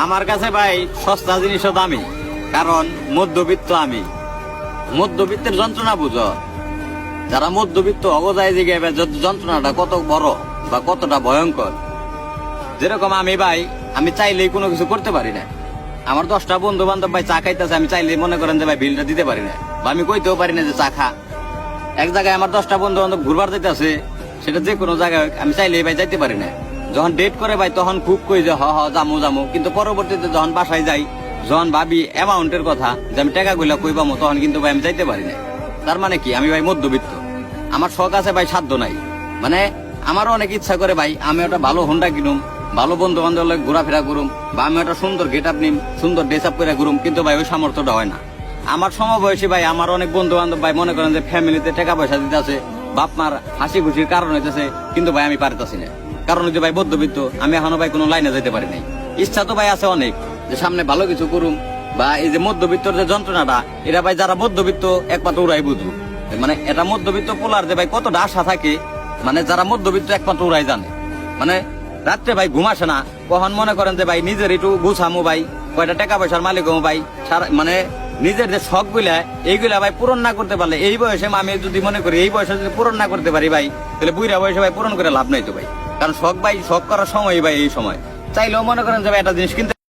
আমার কাছে ভাই সস্তা জিনিসও দামি, কারণ মধ্যবিত্ত আমি। মধ্যবিত্তের যন্ত্রণা বুঝো, যারা মধ্যবিত্ত অবদায় দিকে যন্ত্রণাটা কত বড় বা কতটা ভয়ঙ্কর। যেরকম আমি ভাই, আমি চাইলেই কোনো কিছু করতে পারি না। আমার 10টা বন্ধু বান্ধব ভাই চা খাইতেছে, আমি চাইলেই মনে করেন যে ভাই বিলটা দিতে পারি না, বা আমি কইতেও পারি না যে চা খা। এক জায়গায় আমার 10টা বন্ধু বান্ধব ঘুরবার যাইতেছে, সেটা যে কোনো জায়গায় আমি চাইলেই ভাই যাইতে পারি না। যখন ডেট করে ভাই তখন খুব কই যে হ জামু জামু, কিন্তু পরবর্তীতে যখন বাসায় যাই, যখন ভাবি অ্যামাউন্টের কথা যে আমি টাকা গুলা কইবামো, তখন কিন্তু ভাই আমি যাইতে পারি না। তার মানে কি, আমি ভাই মধ্যবিত্ত। আমার শখ আছে ভাই, সাধ্য নাই। মানে আমারও অনেক ইচ্ছা করে ভাই আমি একটা ভালো হোন্ডা কিনুম, ভালো বন্ধু বান্ধব ঘোরাফেরা করুম, বা আমি একটা সুন্দর গেট আপ নিম, সুন্দর ড্রেস আপ করে ঘুরুম, কিন্তু ভাই ওই সামর্থ্যটা হয় না। আমার সমবয়সী ভাই, আমার অনেক বন্ধু বান্ধব ভাই মনে করেন যে ফ্যামিলিতে টাকা পয়সা দিতে আছে, বাপ মার হাসি খুশির কারণ হইতেছে, কিন্তু ভাই আমি পারতেছি না। কারণ হচ্ছে ভাই মধ্যবিত্ত, আমি এখনো ভাই কোনো লাইনে যেতে পারি নাই। ইচ্ছা তো ভাই আছে অনেক, যে সামনে ভালো কিছু করুম, বা এই যে মধ্যবিত্তর যে যন্ত্রণাটা, এটা ভাই যারা মধ্যবিত্ত একমাত্র ওরাই বুঝবো। মানে এটা মধ্যবিত্ত পোলার যে ভাই কতটা আশা থাকে, মানে যারা মধ্যবিত্ত একমাত্র ওরাই জানে। মানে রাত্রে ভাই ঘুম আসে না, কখন মনে করেন যে ভাই নিজের একটু গুছামো ভাই, কয়টা টাকা পয়সার মালিক হবো ভাই, মানে নিজের যে শখ গুলা এইগুলা ভাই পূরণ না করতে পারলে, এই বয়সে আমি যদি মনে করি এই বয়সে যদি পূরণ না করতে পারি ভাই, তাহলে বুড়া বয়সে ভাই পূরণ করে লাভ নাই তো ভাই। কারণ শখ ভাই, শখ করার সময় ভাই এই সময় চাইলেও মনে করেন যে ভাই একটা জিনিস কিনতে